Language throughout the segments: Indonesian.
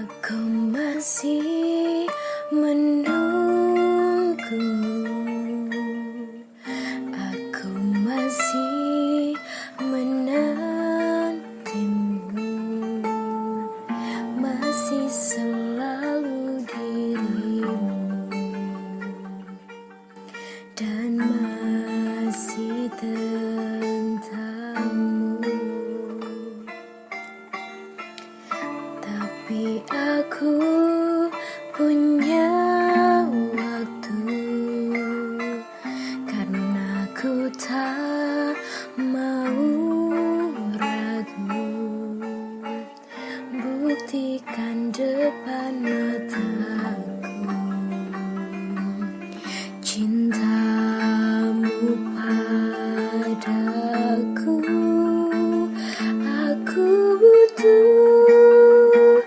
Aku masih menunggumu, aku masih menantimu, masih selalu dirimu, dan masih tentangmu. Tapi aku punya waktu, karena aku tak mau ragu. Buktikan depan mataku cintamu padaku. Aku butuh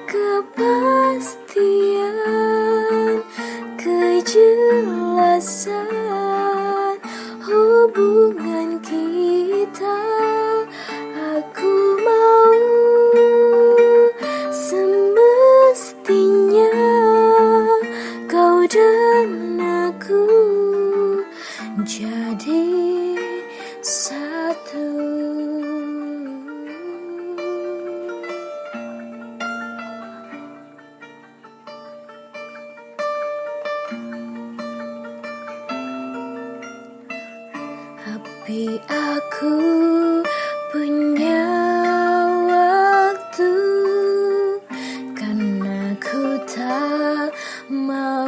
kepastian, kejelasan hubungan kita. Aku mau semestinya kau dan aku jadi satu. Tapi aku punya waktu, karena aku tak mau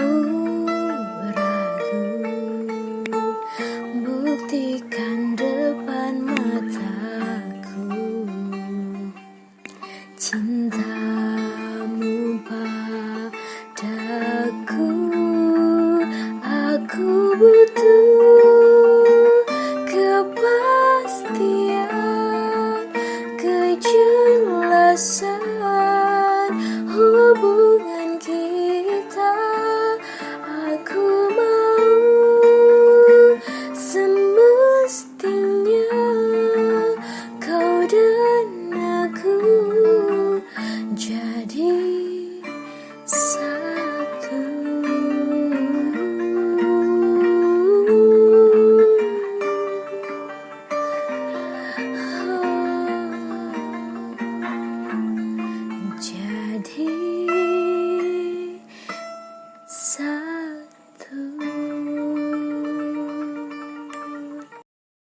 ragu. Buktikan depan mataku cintamu padaku. Aku butuh kepastian, kejelasan hubungan kita. Aku mau semestinya kau dan aku jadi